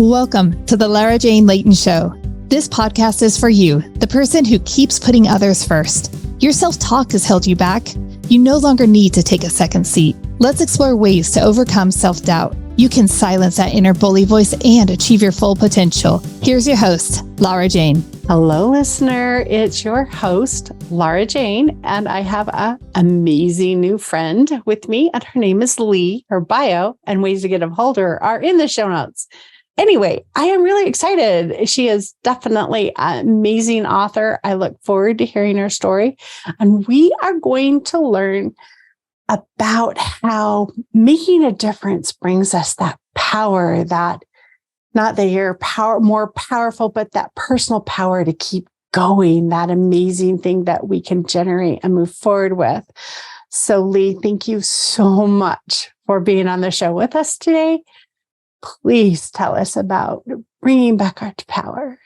Welcome to the Lara Jane Layton Show. This podcast is for you, the person who keeps putting others first. Your self-talk has held you back. You no longer need to take a second seat. Let's explore ways to overcome self-doubt. You can silence that inner bully voice and achieve your full potential. Here's your host, Lara Jane. Hello, listener. It's your host, Lara Jane, and I have an amazing new friend with me, and her name is Lee. Her bio and ways to get a hold of her are in the show notes. Anyway, I am really excited. She is definitely an amazing author. I look forward to hearing her story, and we are going to learn about how making a difference brings us that power, that not that you're more powerful, but that personal power to keep going, that amazing thing that we can generate and move forward with. So Lee, thank you so much for being on the show with us today. Please tell us about bringing back our power.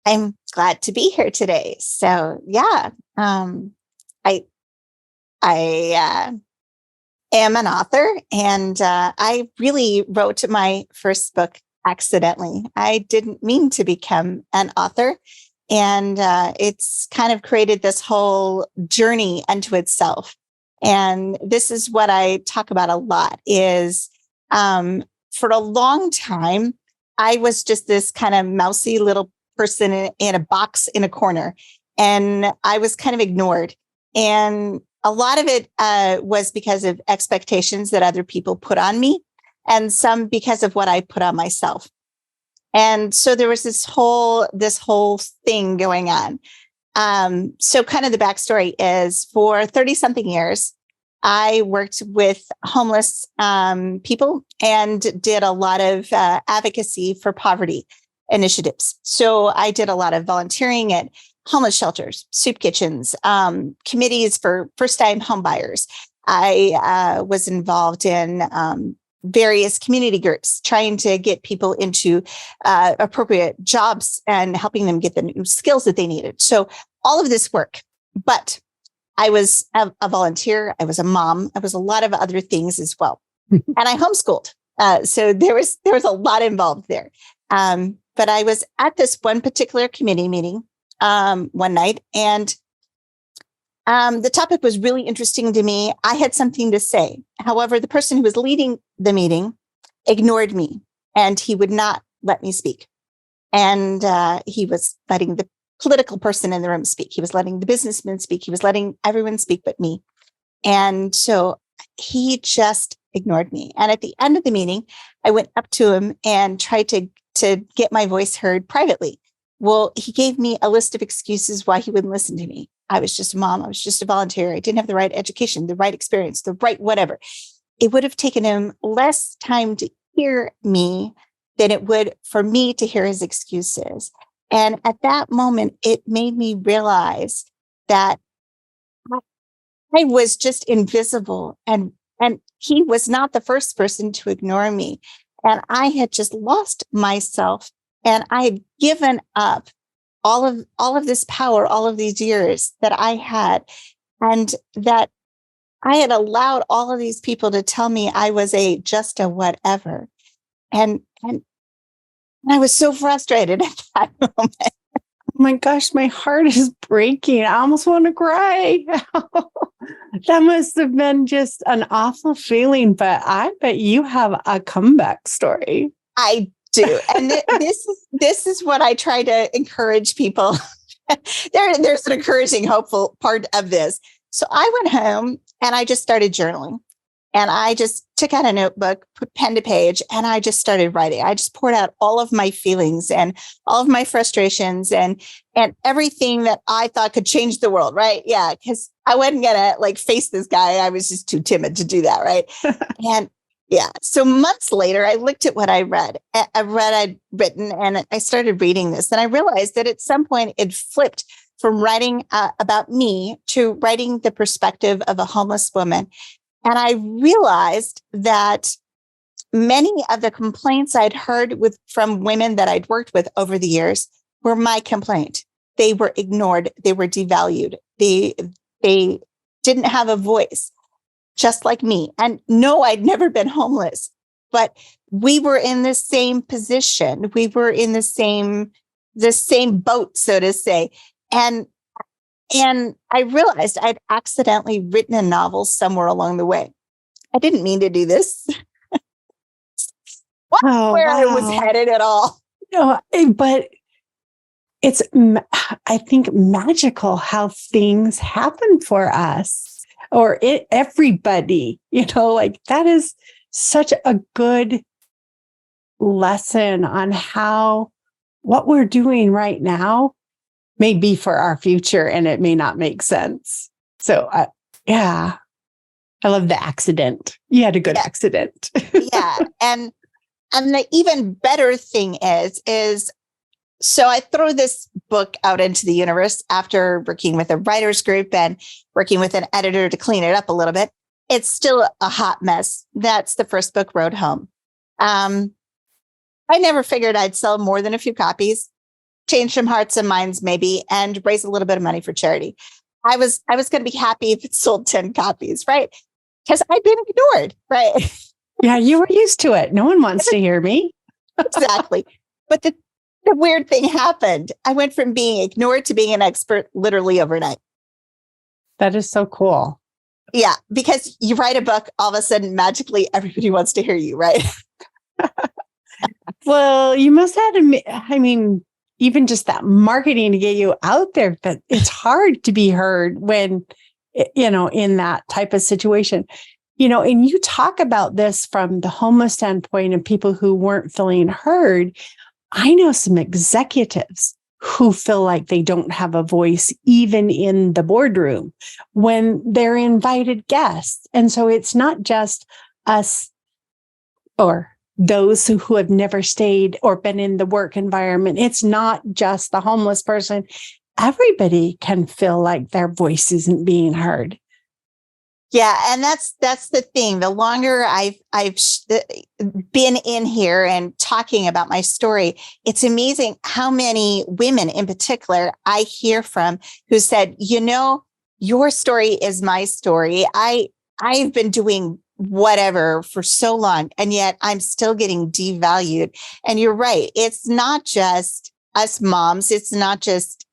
I'm glad to be here today. So yeah, I am an author, and I really wrote my first book accidentally. I didn't mean to become an author, and it's kind of created this whole journey unto itself. And this is what I talk about a lot is for a long time, I was just this kind of mousy little person in a box in a corner, and I was kind of ignored. And a lot of it was because of expectations that other people put on me, and some because of what I put on myself. And so there was this whole thing going on. So kind of the backstory is for 30 something years, I worked with homeless people and did a lot of advocacy for poverty initiatives. So I did a lot of volunteering at homeless shelters, soup kitchens, committees for first-time homebuyers. I was involved in various community groups, trying to get people into appropriate jobs and helping them get the new skills that they needed. So all of this work, but I was a volunteer. I was a mom. I was a lot of other things as well. And I homeschooled. So there was a lot involved there. But I was at this one particular committee meeting one night, and the topic was really interesting to me. I had something to say. However, the person who was leading the meeting ignored me, and he would not let me speak. And he was letting the political person in the room speak. He was letting the businessman speak. He was letting everyone speak but me. And so he just ignored me. And at the end of the meeting, I went up to him and tried to get my voice heard privately. Well, he gave me a list of excuses why he wouldn't listen to me. I was just a mom. I was just a volunteer. I didn't have the right education, the right experience, the right whatever. It would have taken him less time to hear me than it would for me to hear his excuses. And at that moment, it made me realize that I was just invisible, and he was not the first person to ignore me. And I had just lost myself, and I had given up all of this power, all of these years that I had, and that I had allowed all of these people to tell me I was just a whatever. And I was so frustrated at that moment. Oh my gosh, my heart is breaking. I almost want to cry. That must have been just an awful feeling, but I bet you have a comeback story. I do. And this is what I try to encourage people. There's an encouraging, hopeful part of this. So I went home and I just started journaling. And I just took out a notebook, put pen to page, and I just started writing. I just poured out all of my feelings and all of my frustrations and everything that I thought could change the world, right? Yeah, because I wasn't gonna face this guy. I was just too timid to do that, right? And yeah, so months later, I looked at what I'd written, and I started reading this, and I realized that at some point it flipped from writing about me to writing the perspective of a homeless woman. And I realized that many of the complaints I'd heard from women that I'd worked with over the years were my complaint. They were ignored. They were devalued. They didn't have a voice, just like me. And no, I'd never been homeless, but we were in the same position. We were in the same boat, so to say. And I realized I'd accidentally written a novel somewhere along the way. I didn't mean to do this. Where I was headed at all. No, but it's, I think, magical how things happen for us or everybody, like that is such a good lesson on how what we're doing right now may be for our future and it may not make sense. So, yeah, I love the accident. You had a good accident. Yeah. And the even better thing is, so I throw this book out into the universe after working with a writer's group and working with an editor to clean it up a little bit. It's still a hot mess. That's the first book, Road Home. I never figured I'd sell more than a few copies, change some hearts and minds maybe, and raise a little bit of money for charity. I was going to be happy if it sold 10 copies, right? Because I'd been ignored, right? Yeah, you were used to it. No one wants to hear me. Exactly. But the weird thing happened. I went from being ignored to being an expert literally overnight. That is so cool. Yeah, because you write a book, all of a sudden, magically, everybody wants to hear you, right? Well, you must have, even just that marketing to get you out there, but it's hard to be heard when, in that type of situation. And you talk about this from the homeless standpoint and people who weren't feeling heard. I know some executives who feel like they don't have a voice, even in the boardroom when they're invited guests. And so it's not just us or those who have never stayed or been in the work environment. It's not just the homeless person. Everybody can feel like their voice isn't being heard. Yeah, and that's the thing. The longer I've been in here and talking about my story, it's amazing how many women in particular I hear from who said, your story is my story. I've been doing whatever for so long, and yet I'm still getting devalued. And you're right. It's not just us moms. It's not just,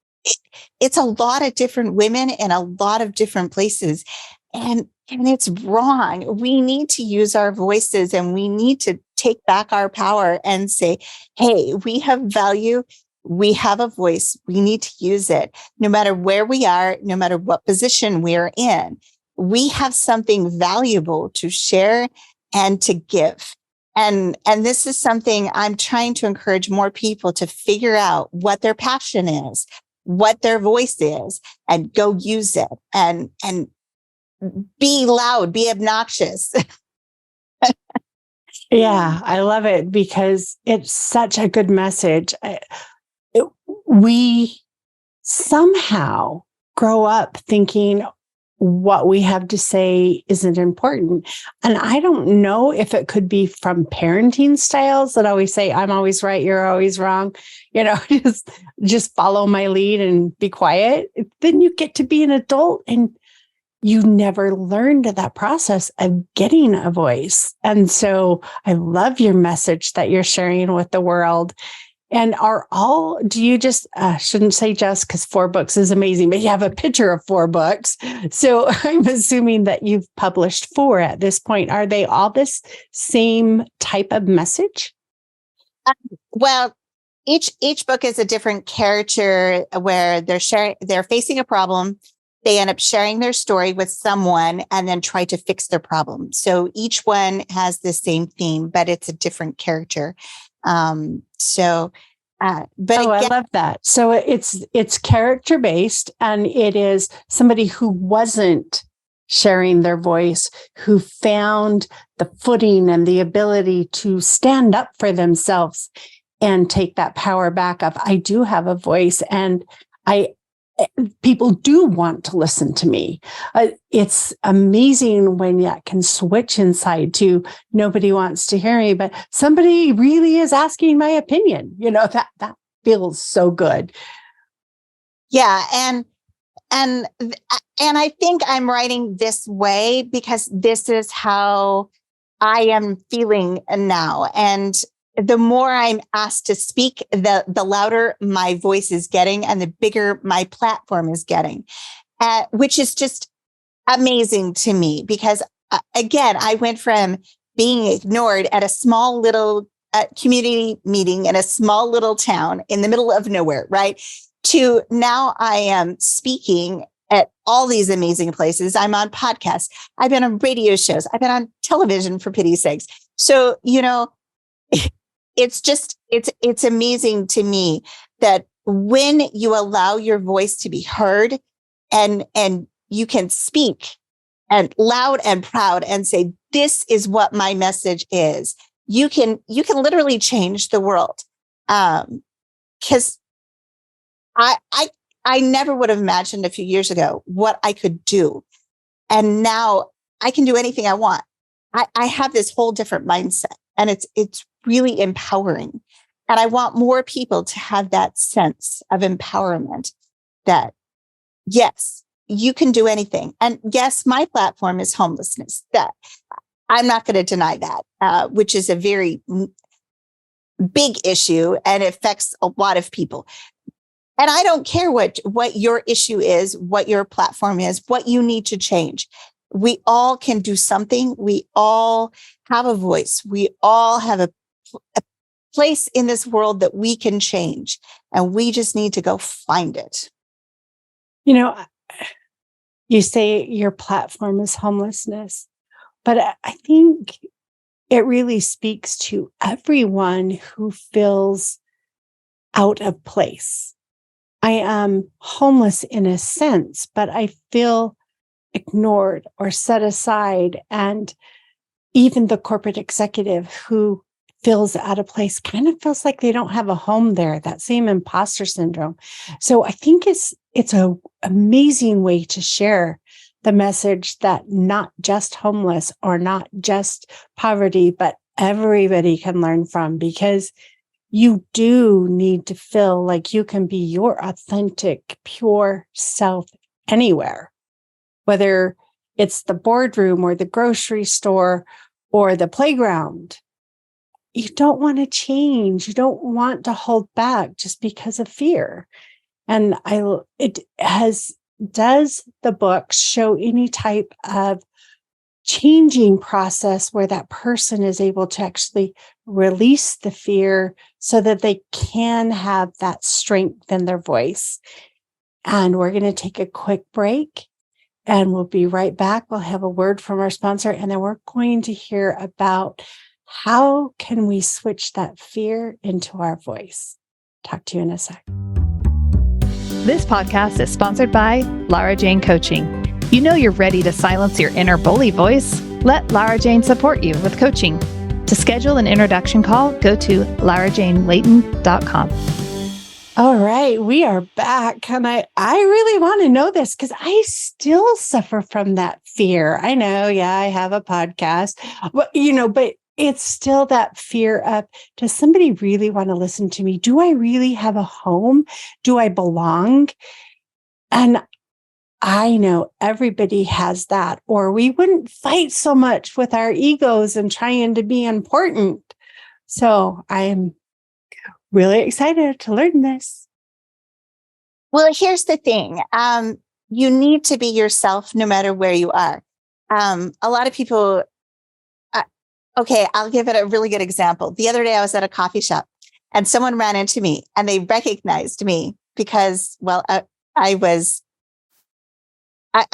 it's a lot of different women in a lot of different places. And it's wrong. We need to use our voices and we need to take back our power and say, hey, we have value. We have a voice. We need to use it. No matter where we are, no matter what position we're in, we have something valuable to share and to give. And this is something I'm trying to encourage more people to figure out what their passion is, what their voice is, and go use it and be loud, be obnoxious. Yeah, I love it because it's such a good message. We somehow grow up thinking what we have to say isn't important. And I don't know if it could be from parenting styles that always say, I'm always right, you're always wrong. Just follow my lead and be quiet. Then you get to be an adult and you never learned that process of getting a voice. And so I love your message that you're sharing with the world. And do you just, shouldn't say just because 4 books is amazing, but you have a picture of 4 books. So I'm assuming that you've published 4 at this point. Are they all this same type of message? Well, each book is a different character where they're facing a problem. They end up sharing their story with someone and then try to fix their problem. So each one has the same theme, but it's a different character. But I love that. So it's character based, and it is somebody who wasn't sharing their voice, who found the footing and the ability to stand up for themselves and take that power back of, I do have a voice and people do want to listen to me. It's amazing when that can switch inside to nobody wants to hear me, but somebody really is asking my opinion. That feels so good. Yeah. And I think I'm writing this way because this is how I am feeling now. And the more I'm asked to speak, the louder my voice is getting and the bigger my platform is getting, which is just amazing to me because, again, I went from being ignored at a small little community meeting in a small little town in the middle of nowhere, right? To now I am speaking at all these amazing places. I'm on podcasts. I've been on radio shows. I've been on television, for pity's sakes. So, it's amazing to me that when you allow your voice to be heard and you can speak and loud and proud and say, this is what my message is. You can literally change the world. Because I never would have imagined a few years ago what I could do. And now I can do anything I want. I have this whole different mindset, and it's really empowering. And I want more people to have that sense of empowerment that, yes, you can do anything. And yes, my platform is homelessness. That I'm not going to deny that, which is a very big issue and affects a lot of people. And I don't care what your issue is, what your platform is, what you need to change. We all can do something. We all have a voice. We all have a place in this world that we can change, and we just need to go find it. You say your platform is homelessness, but I think it really speaks to everyone who feels out of place. I am homeless in a sense, but I feel ignored or set aside. And even the corporate executive who feels out of place kind of feels like they don't have a home there, that same imposter syndrome. So I think it's an amazing way to share the message that not just homeless or not just poverty, but everybody can learn from, because you do need to feel like you can be your authentic, pure self anywhere, whether it's the boardroom or the grocery store or the playground. You don't want to change. You don't want to hold back just because of fear. And does the book show any type of changing process where that person is able to actually release the fear so that they can have that strength in their voice? And we're going to take a quick break and we'll be right back. We'll have a word from our sponsor, and then we're going to hear about how can we switch that fear into our voice. Talk to you in a sec. This podcast is sponsored by Lara Jane Coaching. You know you're ready to silence your inner bully voice. Let Lara Jane support you with coaching. To schedule an introduction call, go to larajanelayton.com. All right, we are back. And I really want to know this because I still suffer from that fear. I know, I have a podcast, but it's still that fear of, does somebody really want to listen to me? Do I really have a home? Do I belong? And I know everybody has that, or we wouldn't fight so much with our egos and trying to be important. So I am really excited to learn this. Well, here's the thing. You need to be yourself no matter where you are. A lot of people, okay, I'll give it a really good example. The other day I was at a coffee shop and someone ran into me and they recognized me because, well, I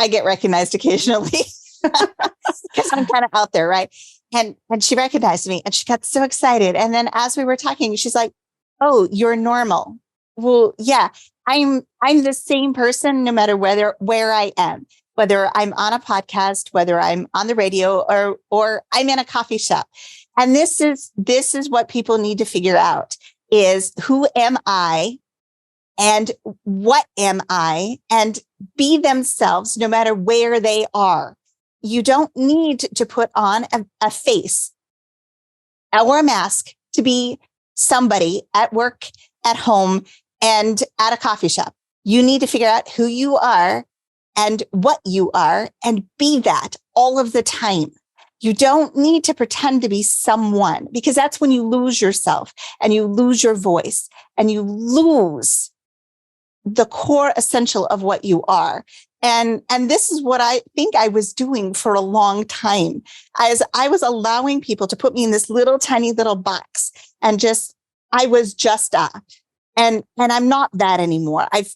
get recognized occasionally because I'm kind of out there, right? And she recognized me and she got so excited. And then as we were talking, she's like, "Oh, you're normal." Well, yeah, I'm the same person no matter where I am, whether I'm on a podcast, whether I'm on the radio, or I'm in a coffee shop. And this is what people need to figure out is, who am I and what am I, and be themselves no matter where they are. You don't need to put on a face or a mask to be somebody at work, at home, and at a coffee shop. You need to figure out who you are and what you are and be that all of the time. You don't need to pretend to be someone, because that's when you lose yourself and you lose your voice and you lose the core essential of what you are. And this is what I think I was doing for a long time, as I was allowing people to put me in this little tiny little box, and I was just and I'm not that anymore. I've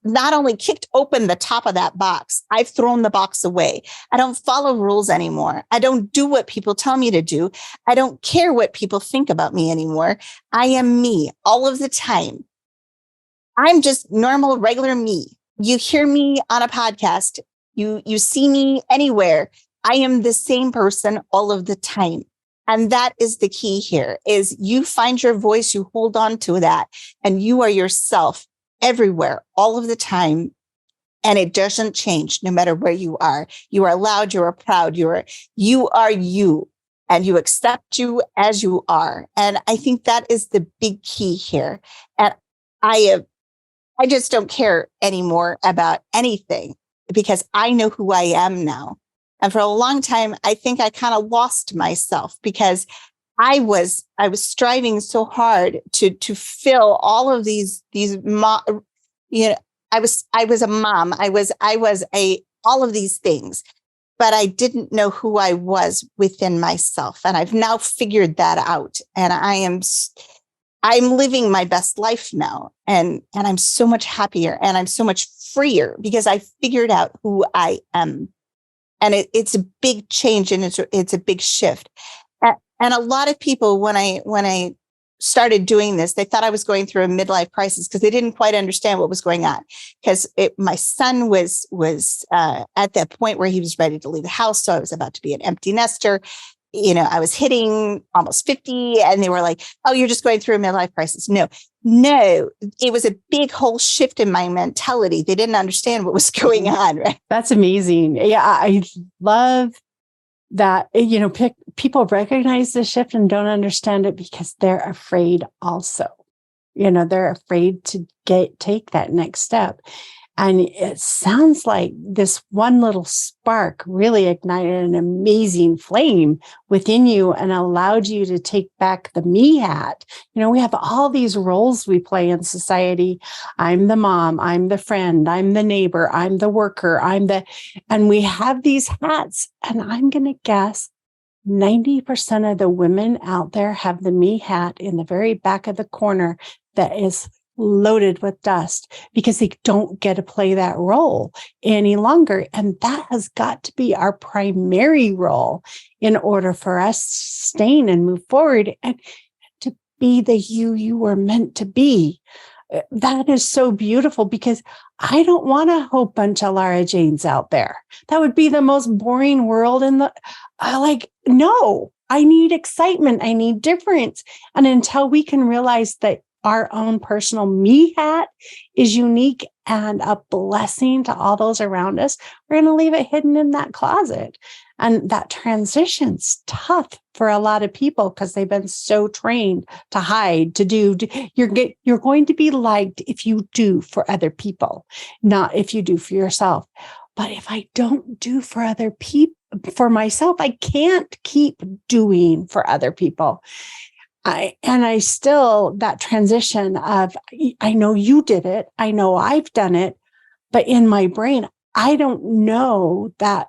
not only kicked open the top of that box, I've thrown the box away. I don't follow rules anymore. I don't do what people tell me to do. I don't care what people think about me anymore. I am me all of the time. I'm just normal, regular me. You hear me on a podcast. You see me anywhere. I am the same person all of the time. And that is the key here, is you find your voice, you hold on to that, and you are yourself everywhere, all of the time. And it doesn't change no matter where you are. You are loud, you are proud, you are you, and you accept you as you are. And I think that is the big key here. And I just don't care anymore about anything, because I know who I am now. And for a long time, I think I kind of lost myself, because I was striving so hard to fill all of these I was a mom. I was all of these things, but I didn't know who I was within myself. And I've now figured that out. And I'm living my best life now. And I'm so much happier and I'm so much freer, because I figured out who I am. And it's a big change, and it's a big shift. And a lot of people, when I started doing this, they thought I was going through a midlife crisis, because they didn't quite understand what was going on. Because my son was at that point where he was ready to leave the house, so I was about to be an empty nester. I was hitting almost 50, and they were like, "Oh, you're just going through a midlife crisis." No, it was a big whole shift in my mentality. They didn't understand what was going on. Right? That's amazing. Yeah, I love that. People recognize the shift and don't understand it because they're afraid also. They're afraid to take that next step. And it sounds like this one little spark really ignited an amazing flame within you and allowed you to take back the me hat. We have all these roles we play in society. I'm the mom, I'm the friend, I'm the neighbor, I'm the worker, and we have these hats. And I'm going to guess 90% of the women out there have the me hat in the very back of the corner that is loaded with dust, because they don't get to play that role any longer. And that has got to be our primary role in order for us to sustain and move forward and to be the you were meant to be. That is so beautiful, because I don't want a whole bunch of Lara Janes out there. That would be the most boring world no, I need excitement. I need difference. And until we can realize that our own personal me hat is unique and a blessing to all those around us, we're going to leave it hidden in that closet. And that transition's tough for a lot of people, because they've been so trained to hide, to do. You're going to be liked if you do for other people, not if you do for yourself. But if I don't do for other people, for myself, I can't keep doing for other people. That transition of, I know you did it, I know I've done it, but in my brain, I don't know that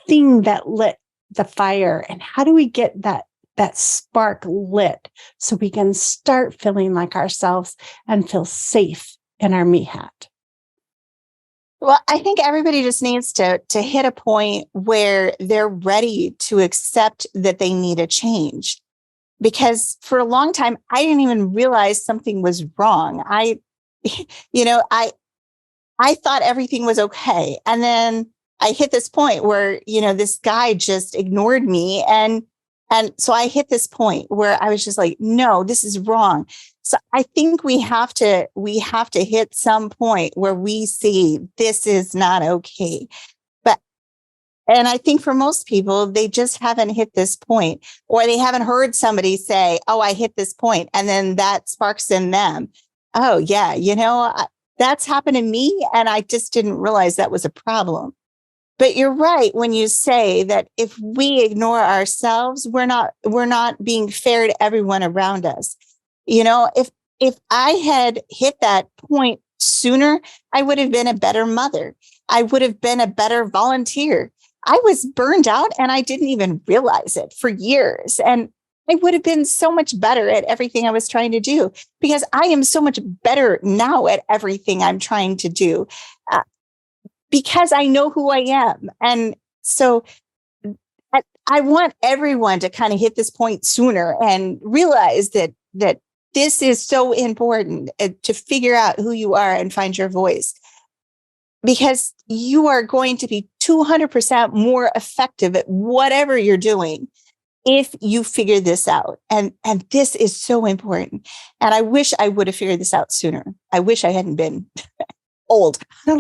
thing that lit the fire. And how do we get that spark lit so we can start feeling like ourselves and feel safe in our me hat? Well, I think everybody just needs to hit a point where they're ready to accept that they need a change. Because for a long time, I didn't even realize something was wrong. I thought everything was okay. And then I hit this point where, this guy just ignored me. And so I hit this point where I was just like, no, this is wrong. So I think we have to hit some point where we see this is not okay. And I think for most people, they just haven't hit this point, or they haven't heard somebody say, "Oh, I hit this point," and then that sparks in them. Oh, yeah, that's happened to me, and I just didn't realize that was a problem. But you're right when you say that if we ignore ourselves, we're not being fair to everyone around us. You know, if I had hit that point sooner, I would have been a better mother. I would have been a better volunteer. I was burned out and I didn't even realize it for years. And I would have been so much better at everything I was trying to do because I am so much better now at everything I'm trying to do. Because I know who I am. And so I want everyone to kind of hit this point sooner and realize that this is so important to figure out who you are and find your voice, because you are going to be 200% more effective at whatever you're doing if you figure this out. And this is so important. And I wish I would have figured this out sooner. I wish I hadn't been old. So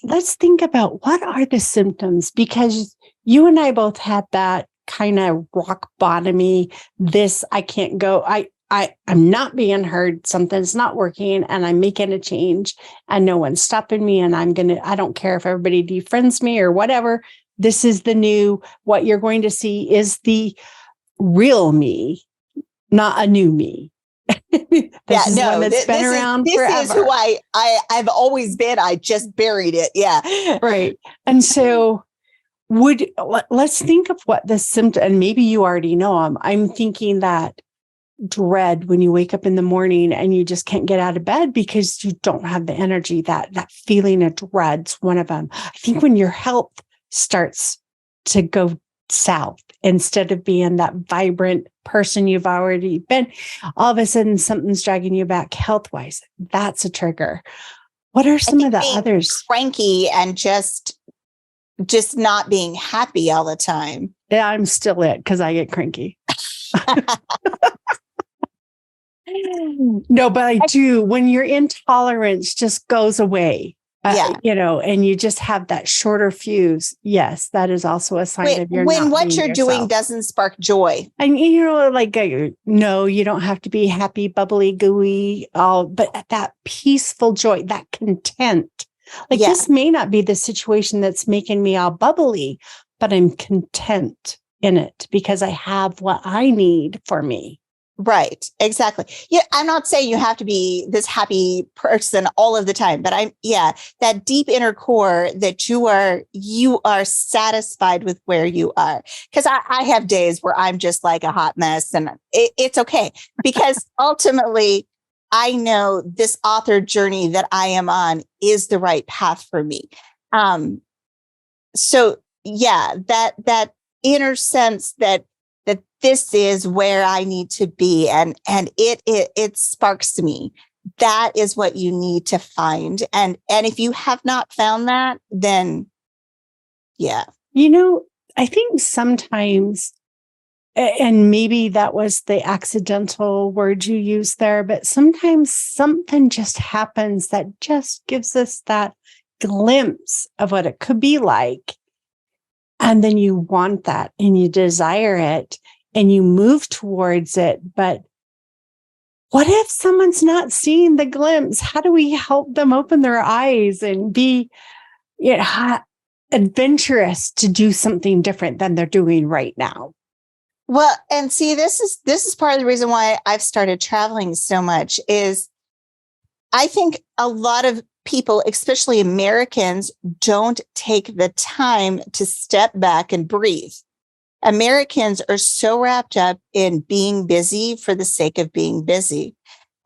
let's think about what are the symptoms, because you and I both had that kind of rock bottomy, this, I can't go. I'm not being heard. Something's not working and I'm making a change and no one's stopping me. And I don't care if everybody defriends me or whatever. This is what you're going to see is the real me, not a new me. This is one that's been around forever. This is who I've always been. I just buried it. Yeah. Right. And so let's think of what the symptom, and maybe you already know them. I'm thinking that dread when you wake up in the morning and you just can't get out of bed because you don't have the energy, that feeling of dread's one of them. I think when your health starts to go south, instead of being that vibrant person you've already been, all of a sudden something's dragging you back health-wise. That's a trigger. What are some of the others? Cranky and just not being happy all the time. Yeah, I'm still it because I get cranky. No, but I do. When your intolerance just goes away, and you just have that shorter fuse. Yes, that is also a sign of when what you're doing doesn't spark joy. And no, you don't have to be happy, bubbly, gooey, but that peaceful joy, that content. This may not be the situation that's making me all bubbly, but I'm content in it because I have what I need for me. Right. Exactly. Yeah. I'm not saying you have to be this happy person all of the time, but that deep inner core that you are satisfied with where you are. Cause I have days where I'm just like a hot mess and it's okay because ultimately I know this author journey that I am on is the right path for me. So yeah, that inner sense that this is where I need to be. And it sparks me. That is what you need to find. And if you have not found that, then yeah. I think sometimes, and maybe that was the accidental word you used there, but sometimes something just happens that just gives us that glimpse of what it could be like. And then you want that and you desire it. And you move towards it. But what if someone's not seeing the glimpse? How do we help them open their eyes and be adventurous to do something different than they're doing right now? Well, and see, this is part of the reason why I've started traveling so much is I think a lot of people, especially Americans, don't take the time to step back and breathe. Americans are so wrapped up in being busy for the sake of being busy.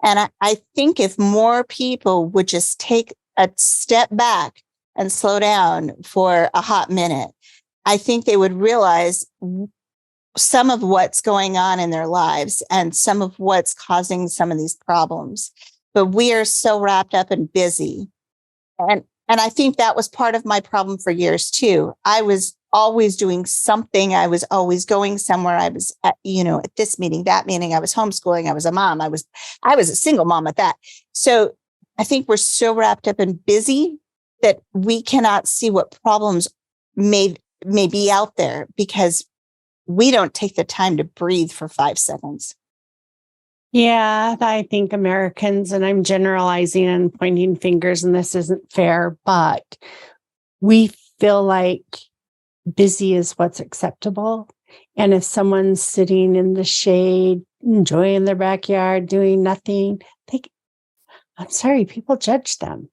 And I think if more people would just take a step back and slow down for a hot minute, I think they would realize some of what's going on in their lives and some of what's causing some of these problems. But we are so wrapped up and busy. And I think that was part of my problem for years too. I was always doing something. I was always going somewhere. I was at this meeting, that meeting. I was homeschooling. I was a mom. I was a single mom at that. So I think we're so wrapped up and busy that we cannot see what problems may be out there because we don't take the time to breathe for 5 seconds. Yeah, I think Americans, and I'm generalizing and pointing fingers, and this isn't fair, but we feel like busy is what's acceptable. And if someone's sitting in the shade, enjoying their backyard, doing nothing, I'm sorry, people judge them.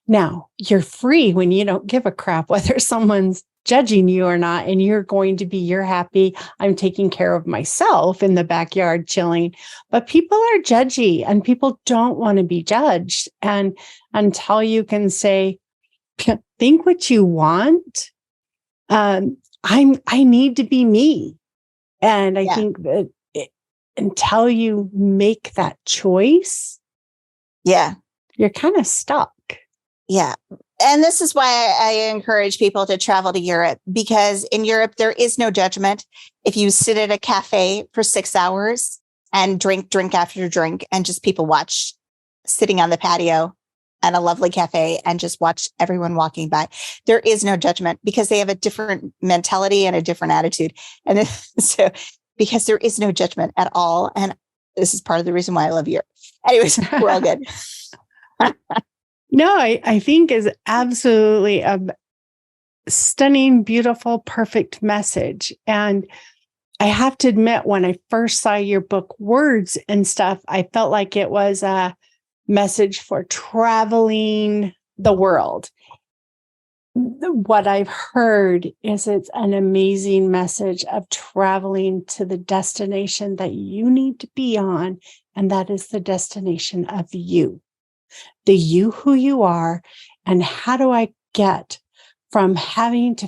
Now, you're free when you don't give a crap whether someone's judging you or not, and you're happy. I'm taking care of myself in the backyard, chilling. But people are judgy, and people don't want to be judged. And until you can say, think what you want, I need to be me. And I think that until you make that choice, you're kind of stuck. Yeah. And this is why I encourage people to travel to Europe, because in Europe, there is no judgment. If you sit at a cafe for 6 hours and drink after drink, and just people watch sitting on the patio at a lovely cafe and just watch everyone walking by, there is no judgment, because they have a different mentality and a different attitude. And so because there is no judgment at all. And this is part of the reason why I love Europe. Anyways, we're all good. No, I think is absolutely a stunning, beautiful, perfect message. And I have to admit, when I first saw your book, Words and stuff, I felt like it was a message for traveling the world. What I've heard is it's an amazing message of traveling to the destination that you need to be on, and that is the destination of you. The you who you are, and how do I get from having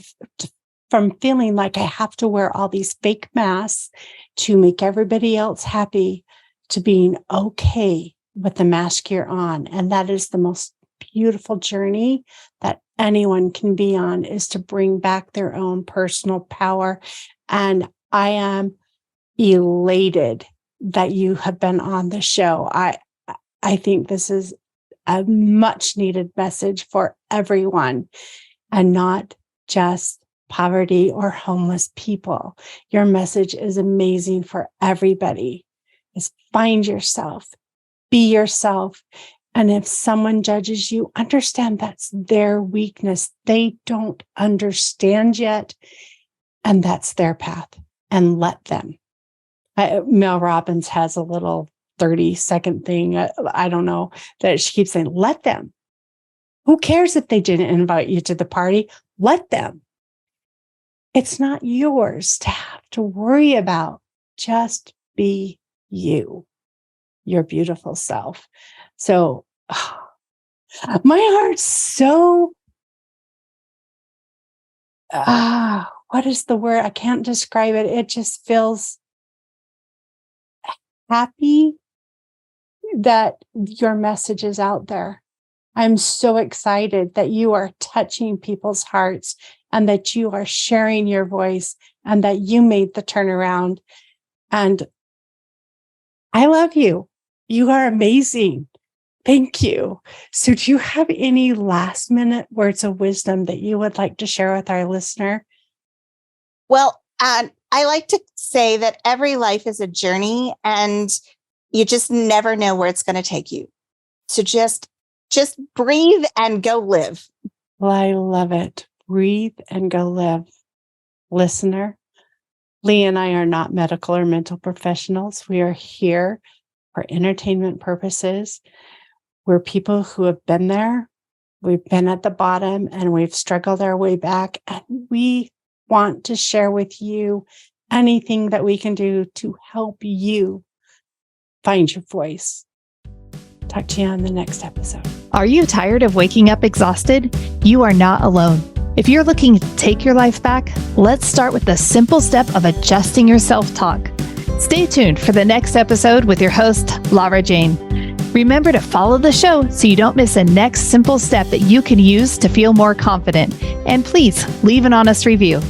from feeling like I have to wear all these fake masks to make everybody else happy, to being okay with the mask you're on. And that is the most beautiful journey that anyone can be on, is to bring back their own personal power. And I am elated that you have been on the show. I think this is a much needed message for everyone, and not just poverty or homeless people. Your message is amazing for everybody. Is find yourself, be yourself. And if someone judges you, understand that's their weakness. They don't understand yet, and that's their path, and let them. Mel Robbins has a little 30-second thing, I don't know, that she keeps saying, let them. Who cares if they didn't invite you to the party? Let them. It's not yours to have to worry about. Just be you, your beautiful self. So my heart's so, what is the word? I can't describe it. It just feels happy that your message is out there. I'm so excited that you are touching people's hearts, and that you are sharing your voice, and that you made the turnaround. And I love you. You are amazing. Thank you. So do you have any last minute words of wisdom that you would like to share with our listener? Well, I like to say that every life is a journey, and you just never know where it's going to take you. So just breathe and go live. Well, I love it. Breathe and go live. Listener, Lee and I are not medical or mental professionals. We are here for entertainment purposes. We're people who have been there. We've been at the bottom, and we've struggled our way back. And we want to share with you anything that we can do to help you find your voice. Talk to you on the next episode. Are you tired of waking up exhausted? You are not alone. If you're looking to take your life back, let's start with the simple step of adjusting your self-talk. Stay tuned for the next episode with your host, Lara Jane. Remember to follow the show so you don't miss a next simple step that you can use to feel more confident. And please leave an honest review.